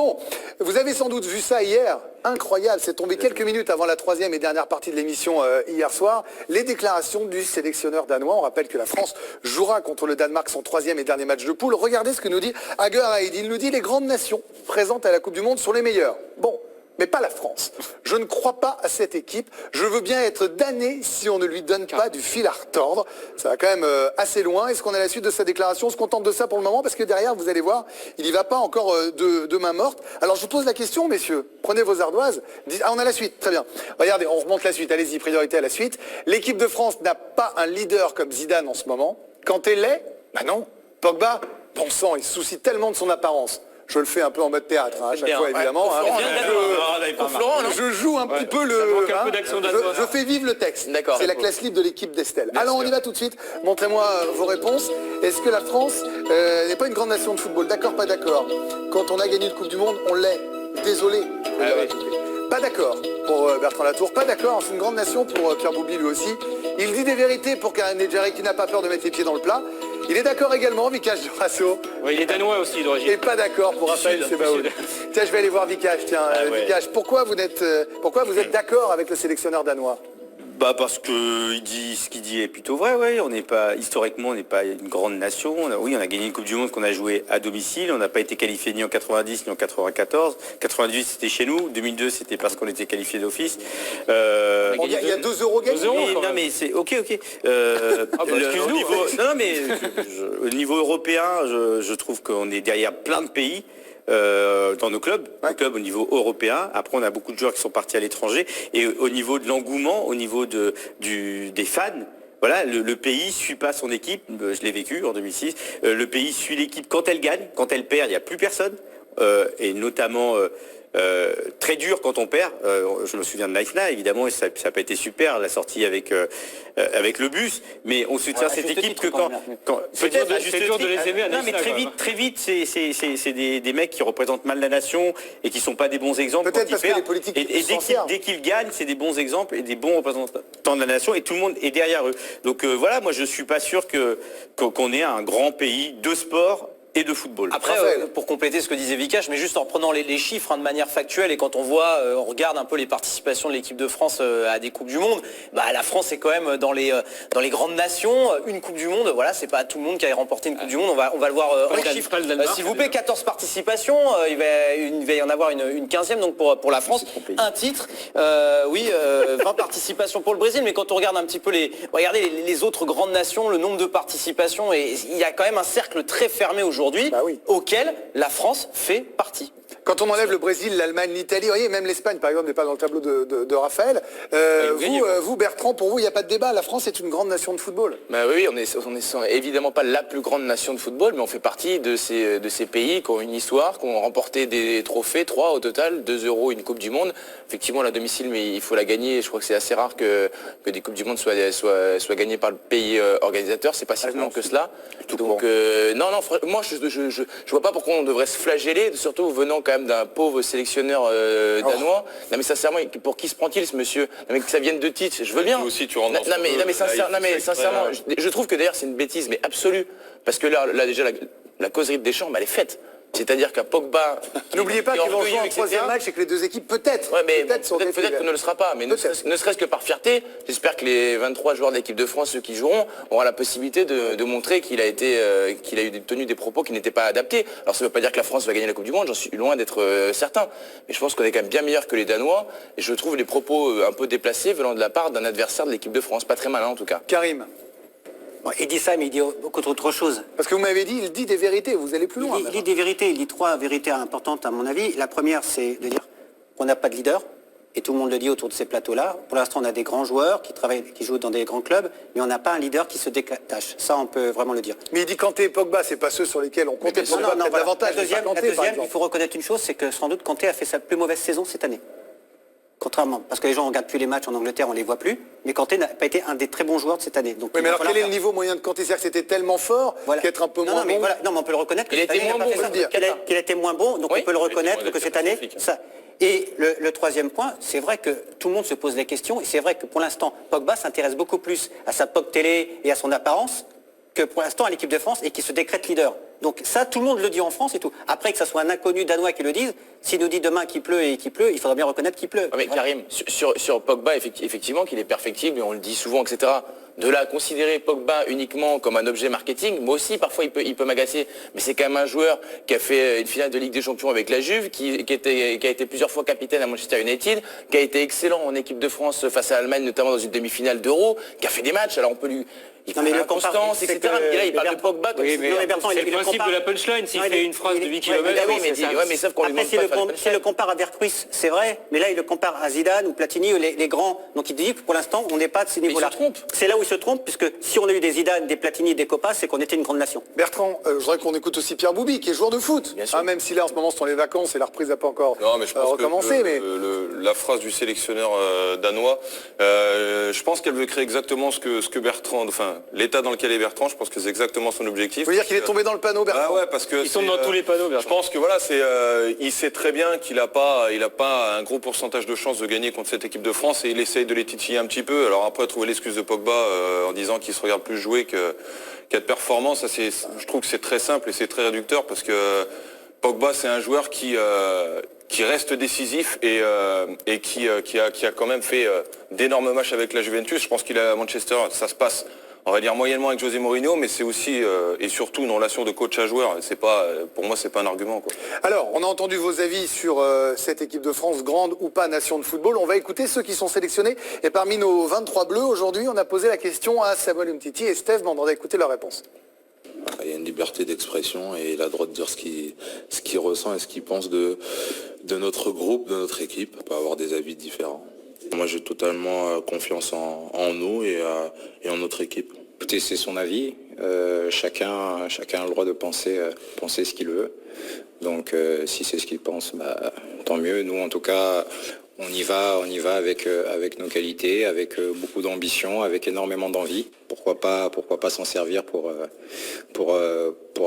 Bon, vous avez sans doute vu ça hier. Incroyable, c'est tombé quelques minutes avant la troisième et dernière partie de l'émission hier soir. Les déclarations du sélectionneur danois. On rappelle que la France jouera contre le Danemark son troisième et dernier match de poule. Regardez ce que nous dit Hager Aïd. Il nous dit les grandes nations présentes à la Coupe du Monde sont les meilleures. Bon. Mais pas la France. Je ne crois pas à cette équipe. Je veux bien être damné si on ne lui donne pas du fil à retordre. Ça va quand même assez loin. Est-ce qu'on a la suite de sa déclaration? On se contente de ça pour le moment parce que derrière, vous allez voir, il n'y va pas encore de main morte. Alors je vous pose la question, messieurs. Prenez vos ardoises. Ah, on a la suite. Très bien. Regardez, on remonte la suite. Allez-y, priorité à la suite. L'équipe de France n'a pas un leader comme Zidane en ce moment. Quand elle l'est, bah non. Pogba, bon sang, il se soucie tellement de son apparence. Je le fais un peu en mode théâtre, à chaque fois, évidemment. Je joue un petit peu le... Je fais vivre le texte. C'est la classe libre de l'équipe d'Estelle. Alors, on y va tout de suite. Montrez-moi vos réponses. Est-ce que la France n'est pas une grande nation de football? D'accord, pas d'accord. Quand on a gagné une Coupe du Monde, on l'est. Désolé. Pas d'accord pour Bertrand Latour. Pas d'accord, c'est une grande nation pour Pierre Boubi lui aussi. Il dit des vérités pour Karim Nedjari qui n'a pas peur de mettre les pieds dans le plat. Il est d'accord également, Vikash Dorasso. Oui, il est danois aussi d'origine. Et pas d'accord pour Raphaël Sebaoun. Tiens, je vais aller voir Vikash. Tiens, Vikash, pourquoi vous êtes d'accord avec le sélectionneur danois? Bah parce que il dit ce qu'il dit est plutôt vrai, ouais. On n'est pas historiquement, on n'est pas une grande nation. On a gagné une Coupe du Monde qu'on a joué à domicile. On n'a pas été qualifié ni en 90 ni en 94. 98 c'était chez nous. 2002 c'était parce qu'on était qualifié d'office. Il y a 2 euros gagnés. Non mais c'est ok. Au niveau européen, je trouve qu'on est derrière plein de pays. Dans nos clubs, au niveau européen. Après, on a beaucoup de joueurs qui sont partis à l'étranger. Et au niveau de l'engouement, au niveau des fans, voilà, le pays suit pas son équipe. Je l'ai vécu en 2006. Le pays suit l'équipe quand elle gagne. Quand elle perd, il n'y a plus personne. Et notamment... très dur quand on perd. Je me souviens de Naïfna, évidemment, et ça n'a pas été super, la sortie avec le bus, mais on soutient cette équipe que quand peut-être c'est dur de les aimer à non, mais très vite, c'est des mecs qui représentent mal la nation et qui sont pas des bons exemples. Peut-être parce que les politiques et dès qu'ils gagnent, c'est des bons exemples et des bons représentants de la nation et tout le monde est derrière eux. Donc voilà, moi je suis pas sûr qu'on ait un grand pays de sport et de football. Après, pour compléter ce que disait Vikash, mais juste en prenant les chiffres de manière factuelle, et quand on voit, on regarde un peu les participations de l'équipe de France à des Coupes du Monde, bah, la France est quand même dans les grandes nations. Une Coupe du Monde, voilà, c'est pas tout le monde qui a remporté une Coupe du Monde, on va le voir en chiffres. S'il vous plaît, 14 participations, il va y en avoir une 15e, donc pour la France, un titre, 20 participations pour le Brésil, mais quand on regarde un petit peu regardez les autres grandes nations, le nombre de participations, et il y a quand même un cercle très fermé aujourd'hui. Auquel la France fait partie. Quand on enlève le Brésil, l'Allemagne, l'Italie, vous voyez, même l'Espagne, par exemple, n'est pas dans le tableau de Raphaël. Vous, Bertrand, pour vous, il n'y a pas de débat. La France est une grande nation de football. Bah oui, on est évidemment pas la plus grande nation de football, mais on fait partie de ces pays qui ont une histoire, qui ont remporté des trophées, 3 au total, 2 euros, une Coupe du Monde. Effectivement, la domicile, mais il faut la gagner. Je crois que c'est assez rare que des Coupes du Monde soient gagnées par le pays organisateur. C'est pas si long que cela. Donc, moi, je vois pas pourquoi on devrait se flageller, surtout venant quand même d'un pauvre sélectionneur danois. Non mais sincèrement, pour qui se prend-il ce monsieur? Non mais que ça vienne de titre, je veux bien. Aussi, tu sincèrement, je trouve que d'ailleurs c'est une bêtise, mais absolue. Parce que là déjà, la causerie de Deschamps, elle est faite. C'est-à-dire qu'à Pogba... N'oubliez pas qu'ils vont jouer en troisième match et que les deux équipes, peut-être qu'on ne le sera pas, mais ne serait-ce que par fierté, j'espère que les 23 joueurs de l'équipe de France, ceux qui joueront, auront la possibilité de montrer qu'il a tenu des propos qui n'étaient pas adaptés. Alors ça ne veut pas dire que la France va gagner la Coupe du Monde, j'en suis loin d'être certain. Mais je pense qu'on est quand même bien meilleur que les Danois, et je trouve les propos un peu déplacés venant de la part d'un adversaire de l'équipe de France. Pas très malin en tout cas. Karim. Il dit ça, mais il dit beaucoup d'autres choses. Parce que vous m'avez dit, il dit des vérités, vous allez plus loin. Il dit des vérités, il dit 3 vérités importantes à mon avis. La première, c'est de dire qu'on n'a pas de leader, et tout le monde le dit autour de ces plateaux-là. Pour l'instant, on a des grands joueurs qui jouent dans des grands clubs, mais on n'a pas un leader qui se détache. Ça, on peut vraiment le dire. Mais il dit Kanté et Pogba, c'est pas ceux sur lesquels on comptait pour davantage. La deuxième, il faut reconnaître une chose, c'est que sans doute Kanté a fait sa plus mauvaise saison cette année. Contrairement, parce que les gens ne regardent plus les matchs en Angleterre, on ne les voit plus, mais Kanté n'a pas été un des très bons joueurs de cette année. Donc, oui, mais alors quel est le niveau moyen de Kanté? C'est-à-dire que c'était tellement fort qu'être un peu moins bon. Non, mais on peut le reconnaître. Il était moins bon, qu'il a été moins bon, donc on peut le reconnaître que cette année. Ça. Et le troisième point, c'est vrai que tout le monde se pose des questions, et c'est vrai que pour l'instant, Pogba s'intéresse beaucoup plus à sa POC télé et à son apparence que pour l'instant à l'équipe de France et qui se décrète leader. Donc ça, tout le monde le dit en France et tout. Après que ça soit un inconnu danois qui le dise, s'il nous dit demain qu'il pleut et qu'il pleut, il faudra bien reconnaître qu'il pleut. Ah, mais Karim, sur Pogba, effectivement qu'il est perfectible, et on le dit souvent, etc. De là à considérer Pogba uniquement comme un objet marketing, moi aussi parfois il peut m'agacer, mais c'est quand même un joueur qui a fait une finale de Ligue des Champions avec la Juve, qui a été plusieurs fois capitaine à Manchester United, qui a été excellent en équipe de France face à l'Allemagne, notamment dans une demi-finale d'Euro, qui a fait des matchs, alors on peut lui... Il mais fait le constance, etc. Mais là, il parle de Pogba comme Oui, mais Non, mais Bertrand, c'est il le principe compare- de la punchline. S'il Non, fait une phrase de 8 ouais, km, mais sauf qu'on lui Après, demande pas s'il le compare à Vercruis, c'est vrai, mais là, il le compare à Zidane ou Platini, ou les grands. Donc il dit que pour l'instant, on n'est pas de ces niveaux-là. il se trompe. C'est là où il se trompe, puisque si on a eu des Zidane, des Platini, des Copas, c'est qu'on était une grande nation. Bertrand, je voudrais qu'on écoute aussi Pierre Boubi, qui est joueur de foot. Bien sûr. Ah, même si là, en ce moment, ce sont les vacances et la reprise n'a pas encore Non, mais je pense recommencé. que la phrase du sélectionneur danois, je pense qu'elle veut créer exactement ce que Bertrand, enfin l'état dans lequel est Bertrand, je pense que c'est exactement son objectif. Vous voulez dire qu'il est tombé dans le panneau, Bertrand? Ah ouais, parce que Ils sont dans tous les panneaux, je Bertrand. pense que voilà, il sait très bien qu'il a pas un gros pourcentage de chances de gagner contre cette équipe de France et il essaye de les titiller un petit peu. Alors après, trouver l'excuse de Pogba en disant qu'il se regarde plus jouer qu'à de performance, ça je trouve que c'est très simple et c'est très réducteur parce que Pogba, c'est un joueur qui reste décisif et qui a quand même fait d'énormes matchs avec la Juventus. Je pense qu'il est à Manchester, ça se passe, on va dire, moyennement avec José Mourinho, mais c'est aussi et surtout une relation de coach à joueur. C'est pas, pour moi, c'est pas un argument, quoi. Alors, on a entendu vos avis sur cette équipe de France, grande ou pas nation de football. On va écouter ceux qui sont sélectionnés. Et parmi nos 23 bleus, aujourd'hui, on a posé la question à Samuel Umtiti et Steve Mandanda. Écoutez leur réponse. Il y a une liberté d'expression et il a le droit de dire ce qu'il ressent et ce qu'il pense de notre groupe, de notre équipe. On peut avoir des avis différents. Moi, j'ai totalement confiance en nous et en notre équipe. Écoutez, c'est son avis. Chacun a le droit de penser ce qu'il veut. Donc, si c'est ce qu'il pense, tant mieux. Nous, en tout cas, on y va avec nos qualités, avec beaucoup d'ambition, avec énormément d'envie. Pourquoi pas s'en servir pour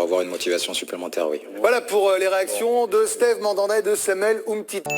avoir une motivation supplémentaire, oui. Voilà pour les réactions de Steve Mandanda et de Samuel Umtiti.